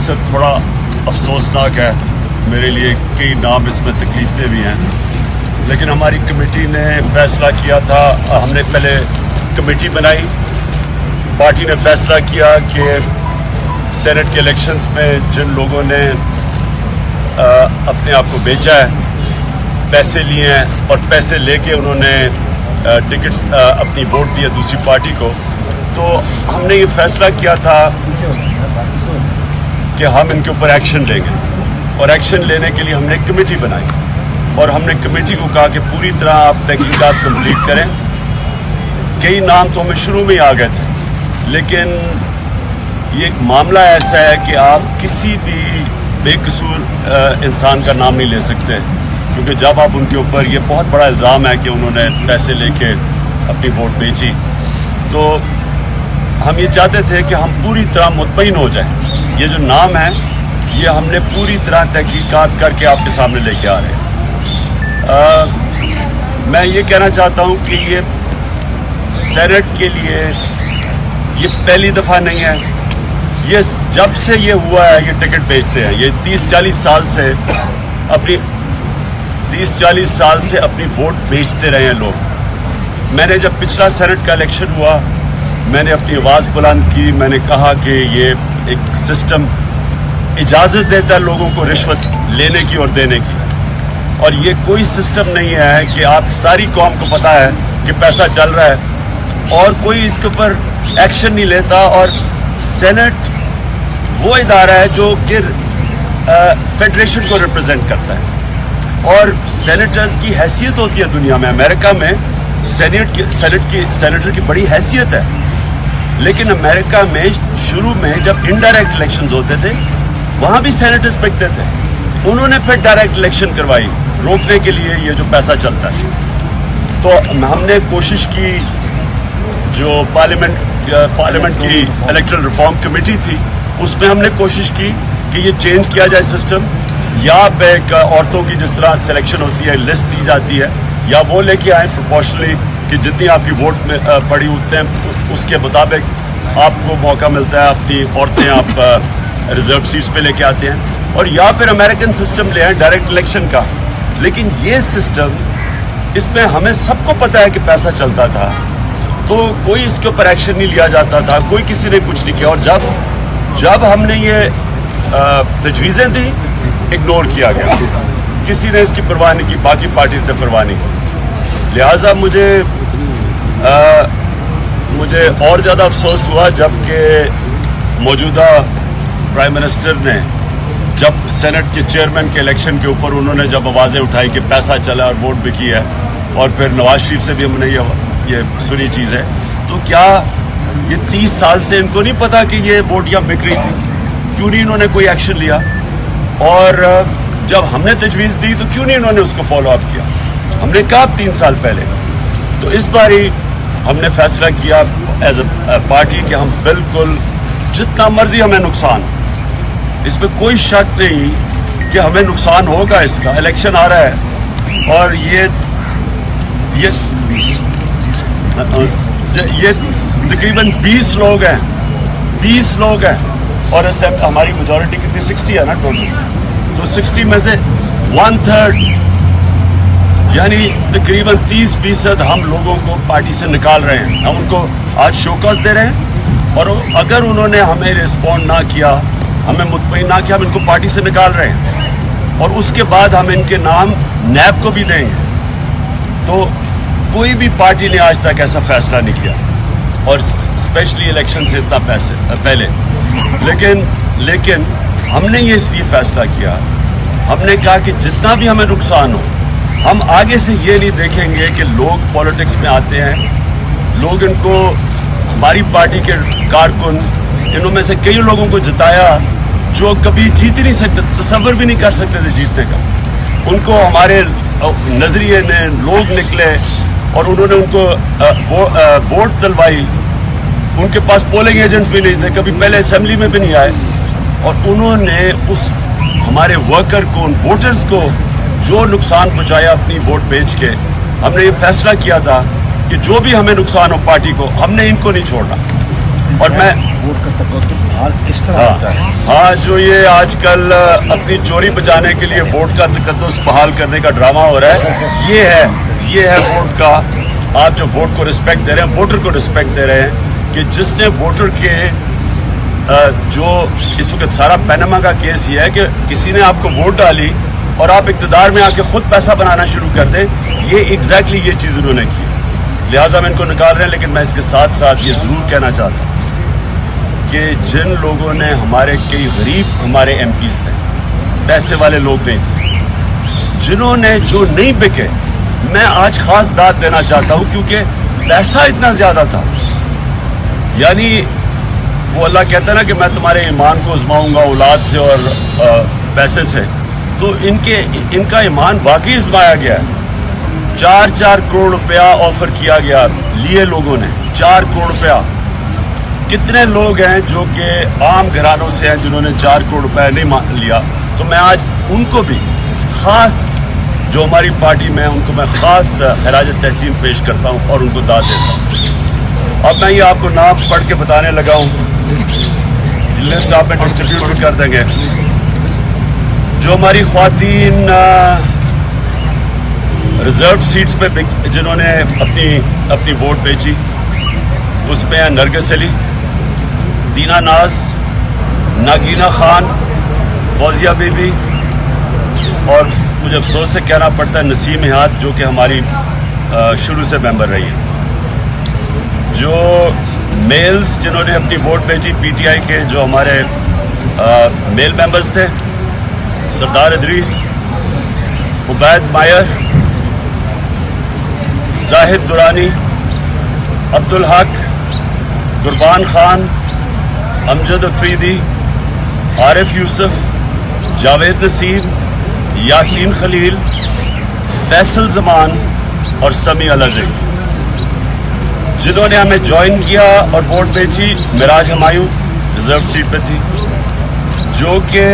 مقصد تھوڑا افسوسناک ہے میرے لیے، کئی نام اس میں تکلیف دہ بھی ہیں، لیکن ہماری کمیٹی نے فیصلہ کیا تھا، ہم نے پہلے کمیٹی بنائی، پارٹی نے فیصلہ کیا کہ سینٹ کے الیکشنز میں جن لوگوں نے اپنے آپ کو بیچا ہے، پیسے لیے ہیں اور پیسے لے کے انہوں نے ٹکٹس اپنی ووٹ دیا دوسری پارٹی کو، تو ہم نے یہ فیصلہ کیا تھا کہ ہم ان کے اوپر ایکشن لیں گے، اور ایکشن لینے کے لیے ہم نے ایک کمیٹی بنائی، اور ہم نے کمیٹی کو کہا کہ پوری طرح آپ تحقیقات کمپلیٹ کریں۔ کئی نام تو ہمیں شروع میں ہی آ گئے تھے، لیکن یہ ایک معاملہ ایسا ہے کہ آپ کسی بھی بے قصور انسان کا نام نہیں لے سکتے، کیونکہ جب آپ ان کے اوپر، یہ بہت بڑا الزام ہے کہ انہوں نے پیسے لے کے اپنی ووٹ بیچی، تو ہم یہ چاہتے تھے کہ ہم پوری طرح مطمئن ہو جائیں۔ یہ جو نام ہے یہ ہم نے پوری طرح تحقیقات کر کے آپ کے سامنے لے کے آ رہے ہیں۔ میں یہ کہنا چاہتا ہوں کہ یہ سینٹ کے لیے یہ پہلی دفعہ نہیں ہے، یہ جب سے یہ ہوا ہے یہ ٹکٹ بیچتے ہیں، یہ 30-40 سال سے اپنی ووٹ بیچتے رہے ہیں لوگ۔ میں نے جب پچھلا سینٹ کا الیکشن ہوا، میں نے اپنی آواز بلند کی، میں نے کہا کہ یہ ایک سسٹم اجازت دیتا ہے لوگوں کو رشوت لینے کی اور دینے کی، اور یہ کوئی سسٹم نہیں ہے کہ آپ ساری قوم کو پتہ ہے کہ پیسہ چل رہا ہے اور کوئی اس کے اوپر ایکشن نہیں لیتا۔ اور سینٹ وہ ادارہ ہے جو کہ فیڈریشن کو ریپرزینٹ کرتا ہے، اور سینیٹرز کی حیثیت ہوتی ہے دنیا میں، امریکہ میں سینیٹر کی بڑی حیثیت ہے، لیکن امریکہ میں شروع میں جب انڈائریکٹ الیکشنز ہوتے تھے وہاں بھی سینیٹرز پکتے تھے، انہوں نے پھر ڈائریکٹ الیکشن کروائی روکنے کے لیے یہ جو پیسہ چلتا ہے۔ تو ہم نے کوشش کی، جو پارلیمنٹ کی الیکٹرل ریفارم کمیٹی تھی، اس میں ہم نے کوشش کی کہ یہ چینج کیا جائے سسٹم، یا ایک عورتوں کی جس طرح سلیکشن ہوتی ہے، لسٹ دی جاتی ہے، یا وہ لے کے آئیں پروپورشنلی کہ جتنی آپ کی ووٹ میں پڑی ہوتے ہیں اس کے مطابق آپ کو موقع ملتا ہے، اپنی عورتیں آپ ریزرو سیٹس پہ لے کے آتے ہیں، اور یا پھر امریکن سسٹم لے آئیں ڈائریکٹ الیکشن کا۔ لیکن یہ سسٹم، اس میں ہمیں سب کو پتہ ہے کہ پیسہ چلتا تھا، تو کوئی اس کے اوپر ایکشن نہیں لیا جاتا تھا، کوئی کسی نے کچھ نہیں کیا، اور جب ہم نے یہ تجویزیں دی اگنور کیا گیا، کسی نے اس کی پرواہ نہیں کی، باقی پارٹیز نے پرواہ نہیں کی۔ لہٰذا مجھے اور زیادہ افسوس ہوا جب کہ موجودہ پرائم منسٹر نے جب سینٹ کے چیئرمین کے الیکشن کے اوپر انہوں نے جب آوازیں اٹھائی کہ پیسہ چلا اور ووٹ بکی ہے، اور پھر نواز شریف سے بھی ہم نے یہ سنی چیز ہے، تو کیا یہ 30 سال سے ان کو نہیں پتا کہ یہ ووٹ یہاں بک رہی تھی؟ کیوں نہیں انہوں نے کوئی ایکشن لیا؟ اور جب ہم نے تجویز دی تو کیوں نہیں انہوں نے اس کو فالو اپ کیا؟ ہم نے کہا 3 سال پہلے۔ تو اس باری ہم نے فیصلہ کیا ایز اے پارٹی کہ ہم بالکل جتنا مرضی ہمیں نقصان، اس میں کوئی شک نہیں کہ ہمیں نقصان ہوگا، اس کا الیکشن آ رہا ہے، اور یہ تقریباً 20 لوگ ہیں، اور ہماری میجورٹی کتنی 60 ہے نا ٹوٹل، تو 60 میں سے 1/3 یعنی تقریباً 30% ہم لوگوں کو پارٹی سے نکال رہے ہیں۔ ہم ان کو آج شوکاز دے رہے ہیں، اور اگر انہوں نے ہمیں رسپونڈ نہ کیا، ہمیں مطمئن نہ کیا، ہم ان کو پارٹی سے نکال رہے ہیں، اور اس کے بعد ہم ان کے نام نیب کو بھی دیں گے۔ تو کوئی بھی پارٹی نے آج تک ایسا فیصلہ نہیں کیا، اور اسپیشلی الیکشن سے اتنا پہلے، لیکن ہم نے یہ اس لیے فیصلہ کیا، ہم نے کہا کہ جتنا بھی ہمیں نقصان ہو، ہم آگے سے یہ نہیں دیکھیں گے کہ لوگ پولیٹکس میں آتے ہیں، لوگ ان کو، ہماری پارٹی کے کارکن، انہوں میں سے کئی لوگوں کو جتایا جو کبھی جیت ہی نہیں سکتے، تصور بھی نہیں کر سکتے تھے جیتنے کا، ان کو ہمارے نظریے نے لوگ نکلے اور انہوں نے ان کو ووٹ دلوائی، ان کے پاس پولنگ ایجنٹ بھی نہیں تھے، کبھی پہلے اسمبلی میں بھی نہیں آئے، اور انہوں نے اس ہمارے ورکر کو، ان ووٹرز کو جو نقصان پہنچایا اپنی ووٹ بیچ کے۔ ہم نے یہ فیصلہ کیا تھا کہ جو بھی ہمیں نقصان ہو پارٹی کو، ہم نے ان کو نہیں چھوڑنا، اور میں ووٹ کا تقدس حال اس طرح ہوتا ہے. ہاں جو یہ آج کل اپنی چوری بچانے کے لیے ووٹ کا تقدس بحال کرنے کا ڈرامہ ہو رہا ہے, یہ ہے ووٹ کا. آپ جو ووٹ کو رسپیکٹ دے رہے ہیں, ووٹر کو رسپیکٹ دے رہے ہیں, کہ جس نے ووٹر کے جو اس وقت سارا پیناما کا کیس یہ ہے کہ کسی نے آپ کو ووٹ ڈالی اور آپ اقتدار میں آ کے خود پیسہ بنانا شروع کر دیں. یہ ایگزیکٹلی یہ چیز انہوں نے کی, لہٰذا میں ان کو نکال رہے ہیں. لیکن میں اس کے ساتھ ساتھ یہ ضرور کہنا چاہتا ہوں کہ جن لوگوں نے ہمارے کئی غریب ہمارے ایم پیز تھے, پیسے والے لوگ نہیں تھے, جنہوں نے جو نہیں بکے, میں آج خاص داد دینا چاہتا ہوں کیونکہ پیسہ اتنا زیادہ تھا. یعنی وہ اللہ کہتا ہے نا کہ میں تمہارے ایمان کو آزماؤں گا اولاد سے اور پیسے سے, تو ان کا ایمان واقعی آزمایا گیا ہے. 4 کروڑ روپیہ آفر کیا گیا, لیے لوگوں نے 4 کروڑ روپیہ. کتنے لوگ ہیں جو کہ عام گھرانوں سے ہیں جنہوں نے 4 کروڑ روپیہ نہیں لیا. تو میں آج ان کو بھی خاص, جو ہماری پارٹی میں ان کو میں خاص خراج تحسین پیش کرتا ہوں اور ان کو داد دیتا ہوں. اب میں یہ آپ کو نام پڑھ کے بتانے لگا ہوں, لسٹ آپ میں ڈسٹریبیوٹ بھی کر دیں گے. جو ہماری خواتین ریزرو سیٹس پہ جنہوں نے اپنی ووٹ بیچی, اس میں ہیں نرگس علی, دینا ناز, ناگینہ خان, فوزیہ بی بی, اور مجھے افسوس سے کہنا پڑتا ہے نسیم احاط, جو کہ ہماری شروع سے ممبر رہی ہے. جو میلز جنہوں نے اپنی ووٹ بیچی پی ٹی آئی کے, جو ہمارے میل ممبرز تھے, سردار ادریس, عبید مائر, زاہد درانی, عبدالحق, قربان خان, امجد افریدی, عارف یوسف, جاوید نسیم, یاسین خلیل, فیصل زمان اور سمیع الازئی. جنہوں نے ہمیں جوائن کیا اور ووٹ بیچی, معراج ہمایوں ریزرو سیٹ پہ تھی, جو کہ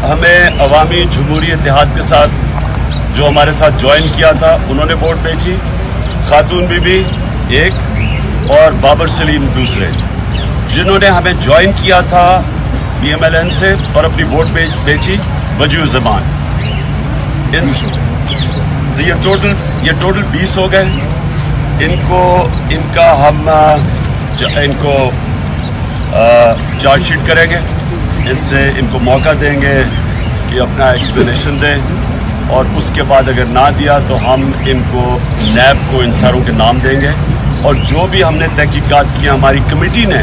ہمیں عوامی جمہوری اتحاد کے ساتھ جو ہمارے ساتھ جوائن کیا تھا, انہوں نے ووٹ بیچی. خاتون بی بی ایک اور بابر سلیم دوسرے, جنہوں نے ہمیں جوائن کیا تھا بی ایم ایل این سے اور اپنی ووٹ بیچی وجیہ زمان. یہ ٹوٹل 20 ہو گئے. ان کا ہم ان کو چارج شیٹ کریں گے, ان کو موقع دیں گے کہ اپنا ایکسپلینیشن دیں, اور اس کے بعد اگر نہ دیا تو ہم ان کو نیب کو ان ساروں کے نام دیں گے. اور جو بھی ہم نے تحقیقات کی, ہماری کمیٹی نے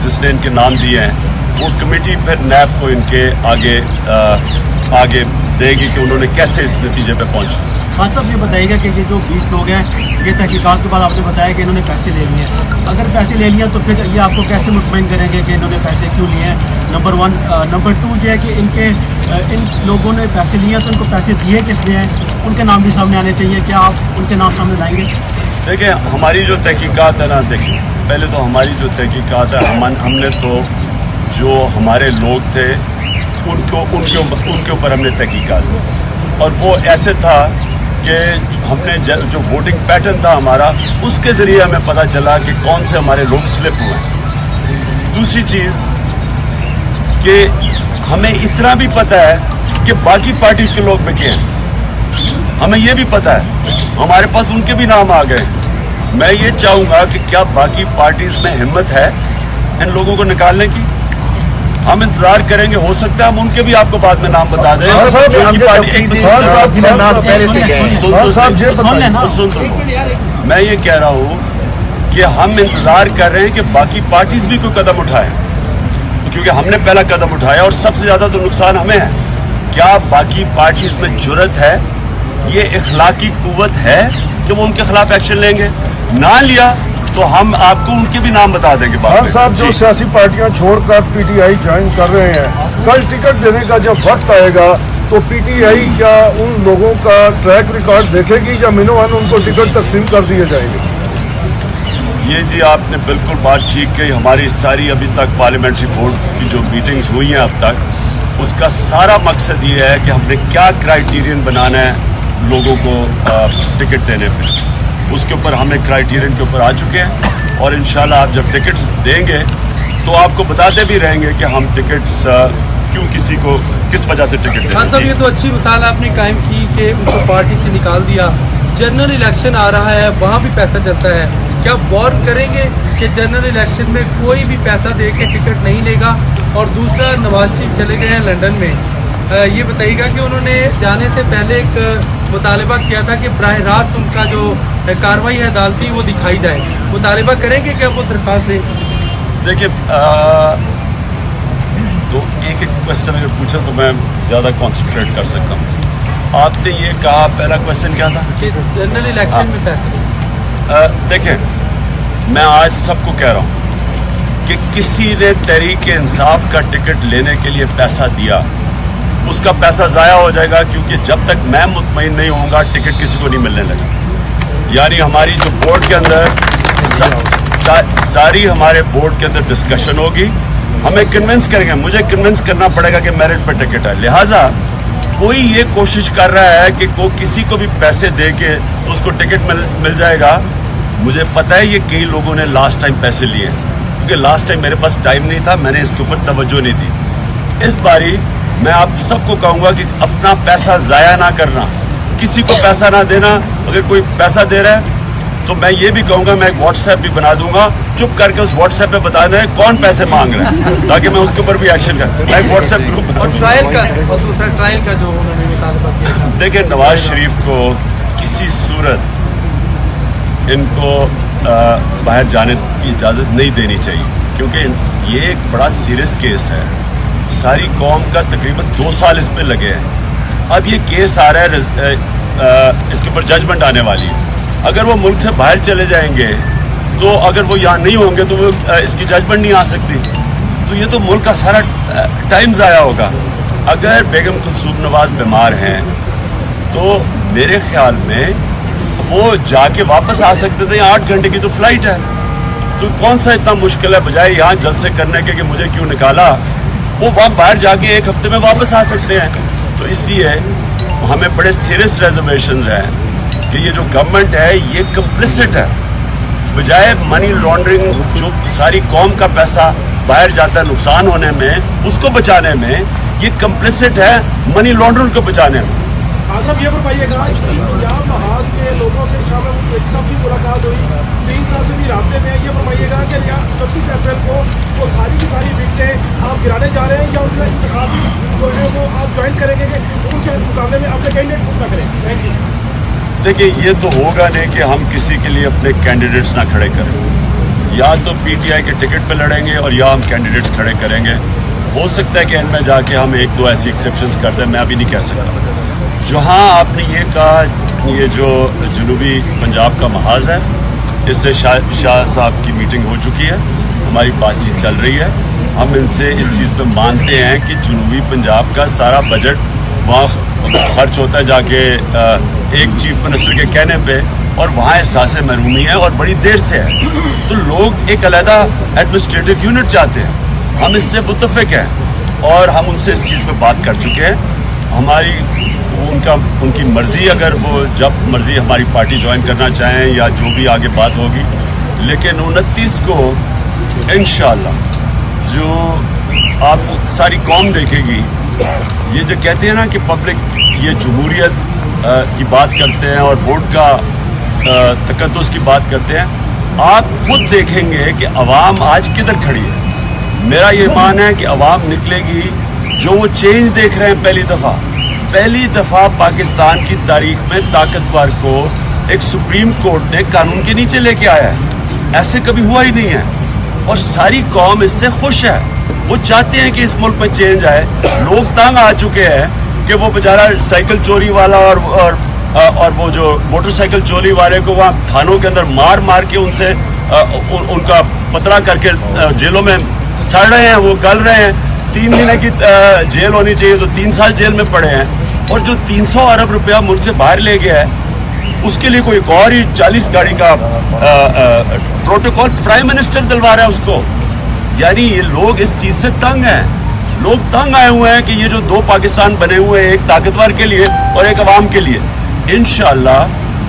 جس نے ان کے نام دیے ہیں, وہ کمیٹی پھر نیب کو ان کے آگے دے گی کہ انہوں نے کیسے اس نتیجے پہ پہنچے. خان صاحب یہ بتائیے گا کہ یہ جو 20 لوگ ہیں, یہ تحقیقات کے بعد آپ نے بتایا کہ انہوں نے پیسے لے لیے ہیں. اگر پیسے لے لیے تو پھر یہ آپ کو کیسے مطمئن کریں گے کہ انہوں نے پیسے کیوں لیے ہیں؟ نمبر 1. نمبر 2 یہ ہے کہ ان لوگوں نے پیسے لیے ہیں تو ان کو پیسے دیے کس لیے ہیں, ان کے نام بھی سامنے آنے چاہیے. کیا آپ ان کے نام سامنے لائیں گے؟ دیکھیں, ہماری جو تحقیقات ہے نا, دیکھیں پہلے تو ہماری جو تحقیقات ہے, ہم نے تو جو ہمارے لوگ تھے ان کے اوپر ہم نے تحقیقات کی, اور وہ ایسے تھا کہ ہم نے جو ووٹنگ پیٹرن تھا ہمارا, اس کے ذریعے ہمیں پتہ چلا کہ کون سے ہمارے لوگ سلپ ہوئے ہیں. دوسری چیز کہ ہمیں اتنا بھی پتہ ہے کہ باقی پارٹیز کے لوگ بکے ہیں, ہمیں یہ بھی پتہ ہے, ہمارے پاس ان کے بھی نام آ گئے. میں یہ چاہوں گا کہ کیا باقی پارٹیز میں ہمت ہے ان لوگوں کو نکالنے کی؟ ہم انتظار کریں گے, ہو سکتا ہے ہم ان کے بھی آپ کو بعد میں نام بتا دیں. میں یہ کہہ رہا ہوں کہ ہم انتظار کر رہے ہیں کہ باقی پارٹیز بھی کوئی قدم اٹھائیں, کیونکہ ہم نے پہلا قدم اٹھایا اور سب سے زیادہ تو نقصان ہمیں ہے. کیا باقی پارٹیز میں جرأت ہے, یہ اخلاقی قوت ہے کہ وہ ان کے خلاف ایکشن لیں گے؟ نہ لیا تو ہم آپ کو ان کے بھی نام بتا دیں گے. خان صاحب, جو سیاسی پارٹیاں چھوڑ کر پی ٹی آئی جوائن کر رہے ہیں, کل ٹکٹ دینے کا جب وقت آئے گا تو پی ٹی آئی کیا ان لوگوں کا ٹریک ریکارڈ دیکھے گی یا منوان ان کو ٹکٹ تقسیم کر دیے جائیں گے؟ یہ جی آپ نے بالکل بات ٹھیک کہی. ہماری ساری ابھی تک پارلیمنٹری بورڈ کی جو میٹنگز ہوئی ہیں اب تک, اس کا سارا مقصد یہ ہے کہ ہم نے کیا کرائیٹیرین بنانا ہے لوگوں کو ٹکٹ دینے پہ. اس کے اوپر ہم ایک کرائیٹیرین کے اوپر آ چکے ہیں اور انشاءاللہ آپ جب ٹکٹس دیں گے تو آپ کو بتاتے بھی رہیں گے کہ ہم ٹکٹس کیوں کسی کو کس وجہ سے ٹکٹ دیں. خان صاحب یہ تو اچھی مثال آپ نے قائم کی کہ ان کو پارٹی سے نکال دیا. جنرل الیکشن آ رہا ہے, وہاں بھی پیسہ چلتا ہے, کیا وارن کریں گے کہ جنرل الیکشن میں کوئی بھی پیسہ دے کے ٹکٹ نہیں لے گا؟ اور دوسرا, نواز شریف چلے گئے ہیں لنڈن میں, یہ بتائیے گا کہ انہوں نے جانے سے پہلے ایک مطالبہ کیا تھا کہ براہ راست ان کا جو کارروائی ہے عدالتی وہ دکھائی جائے. مطالبہ کریں گے کہ وہ درخواست دیں؟ دیکھیے تو ایک کوشچن اگر پوچھا تو میں زیادہ کانسنٹریٹ کر سکتا ہوں. آپ نے یہ کہا, پہلا کوشچن کیا تھا؟ کہ جنرل الیکشن میں پیسہ. دیکھیں, میں آج سب کو کہہ رہا ہوں کہ کسی نے تحریک انصاف کا ٹکٹ لینے کے لیے پیسہ دیا, اس کا پیسہ ضائع ہو جائے گا, کیونکہ جب تک میں مطمئن نہیں ہوں گا ٹکٹ کسی کو نہیں ملنے لگا. یعنی ہماری جو بورڈ کے اندر ساری ہمارے بورڈ کے اندر ڈسکشن ہوگی, ہمیں کنونس کریں گے, مجھے کنونس کرنا پڑے گا کہ میرٹ پہ ٹکٹ ہے. لہٰذا کوئی یہ کوشش کر رہا ہے کہ کسی کو بھی پیسے دے کے اس کو ٹکٹ مل جائے گا. مجھے پتہ ہے یہ کئی لوگوں نے لاسٹ ٹائم پیسے لیے, کیونکہ لاسٹ ٹائم میرے پاس ٹائم نہیں تھا, میں نے اس کے اوپر توجہ نہیں دی. اس باری میں آپ سب کو کہوں گا کہ اپنا پیسہ ضائع نہ کرنا, کسی کو پیسہ نہ دینا. اگر کوئی پیسہ دے رہا ہے تو میں یہ بھی کہوں گا, میں ایک واٹس ایپ بھی بنا دوں گا, چپ کر کے اس واٹس ایپ پہ بتا دیں کون پیسے مانگ رہے ہیں, تاکہ میں اس کے اوپر بھی ایکشن کروں. میں ایک واٹس ایپ گروپ. اور ٹرائل کا, اور دوسرا ٹرائل کا جو انہوں نے مطالبہ کیا تھا. دیکھیں, نواز شریف کو کسی صورت ان کو باہر جانے کی اجازت نہیں دینی چاہیے, کیونکہ یہ ایک بڑا سیریس کیس ہے. ساری قوم کا تقریباً 2 سال اس پہ لگے ہیں. اب یہ کیس آ رہا ہے, اس کے اوپر ججمنٹ آنے والی ہے. اگر وہ ملک سے باہر چلے جائیں گے تو اگر وہ یہاں نہیں ہوں گے تو وہ اس کی ججمنٹ نہیں آ سکتی, تو یہ تو ملک کا سارا ٹائم ضائع ہوگا. اگر بیگم کلثوم نواز بیمار ہیں تو میرے خیال میں وہ جا کے واپس آ سکتے تھے. 8 گھنٹے کی تو فلائٹ ہے, تو کون سا اتنا مشکل ہے, بجائے یہاں جلسے کرنے کے کہ مجھے کیوں نکالا, وہ وہاں باہر جا کے 1 ہفتے میں واپس آ سکتے ہیں. تو اس لیے ہمیں بڑے سیریس ریزرویشنز ہیں کہ یہ جو گورنمنٹ ہے یہ کمپلسٹ ہے. بجائے منی لانڈرنگ, جو ساری قوم کا پیسہ باہر جاتا ہے نقصان ہونے میں, اس کو بچانے میں یہ کمپلسٹ ہے منی لانڈرنگ کو بچانے میں. خان صاحب یہ فرمائیے گا, پنجاب محاذ کے لوگوں سے شامل سب کی ملاقات ہوئی, 3 سال سے بھی رابطے میں. یہ فرمائیے گا کہ 24 اپریل کو وہ ساری کی ساری وکٹیں آپ گرانے جا رہے ہیں, یا ان کا انتخابی جو ہے وہ آپ جوائن کریں گے کہ ان کے مقابلے میں اپنے کینڈیڈیٹ خود نہ کریں؟ Thank you. دیکھیے, یہ تو ہوگا نہیں کہ ہم کسی کے لیے اپنے کینڈیڈیٹس نہ کھڑے کریں. یا تو پی ٹی آئی کے ٹکٹ پہ لڑیں گے اور یا ہم کینڈیڈیٹس کھڑے کریں گے. ہو سکتا ہے کہ ان میں جا کے ہم 1-2 ایسی ایکسیپشنز کر دیں, میں ابھی نہیں کہہ سکتا. جہاں آپ نے یہ کہا, یہ جو جنوبی پنجاب کا محاذ ہے, اس سے شاہ صاحب کی میٹنگ ہو چکی ہے, ہماری بات چیت چل رہی ہے. ہم ان سے اس چیز پہ مانتے ہیں کہ جنوبی پنجاب کا سارا بجٹ وہاں خرچ ہوتا ہے جا کے ایک چیف منسٹر کے کہنے پہ, اور وہاں احساس محرومی ہے اور بڑی دیر سے ہے. تو لوگ ایک علیحدہ ایڈمنسٹریٹو یونٹ چاہتے ہیں. ہم اس سے متفق ہیں اور ہم ان سے اس چیز پہ بات کر چکے ہیں. ہماری ان کی مرضی, اگر وہ جب مرضی ہماری پارٹی جوائن کرنا چاہیں یا جو بھی آگے بات ہوگی. لیکن 29 کو انشاءاللہ جو آپ ساری قوم دیکھے گی, یہ جو کہتے ہیں نا کہ پبلک یہ جمہوریت کی بات کرتے ہیں اور ووٹ کا تقدس کی بات کرتے ہیں, آپ خود دیکھیں گے کہ عوام آج کدھر کھڑی ہے. میرا یہ مان ہے کہ عوام نکلے گی, جو وہ چینج دیکھ رہے ہیں. پہلی دفعہ پاکستان کی تاریخ میں طاقتور کو ایک سپریم کورٹ نے قانون کے نیچے لے کے آیا ہے. ایسے کبھی ہوا ہی نہیں ہے, اور ساری قوم اس سے خوش ہے. وہ چاہتے ہیں کہ اس ملک میں چینج آئے. لوگ تنگ آ چکے ہیں کہ وہ بیچارہ سائیکل چوری والا اور وہ جو موٹر سائیکل چوری والے کو وہاں تھانوں کے اندر مار کے ان سے ان کا پترا کر کے جیلوں میں سڑ رہے ہیں, وہ گل رہے ہیں. 3 مہینے کی جیل ہونی چاہیے تو 3 سال جیل میں پڑے ہیں. اور جو 300 ارب روپیہ ملک سے باہر لے گیا ہے, اس کے لیے کوئی ایک اور ہی 40 گاڑی کا پروٹوکول پرائم منسٹر دلوا رہا ہے اس کو. یعنی یہ لوگ اس چیز سے تنگ ہیں. لوگ تنگ آئے ہوئے ہیں کہ یہ جو 2 پاکستان بنے ہوئے ہیں, ایک طاقتور کے لیے اور ایک عوام کے لیے. انشاءاللہ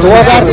2000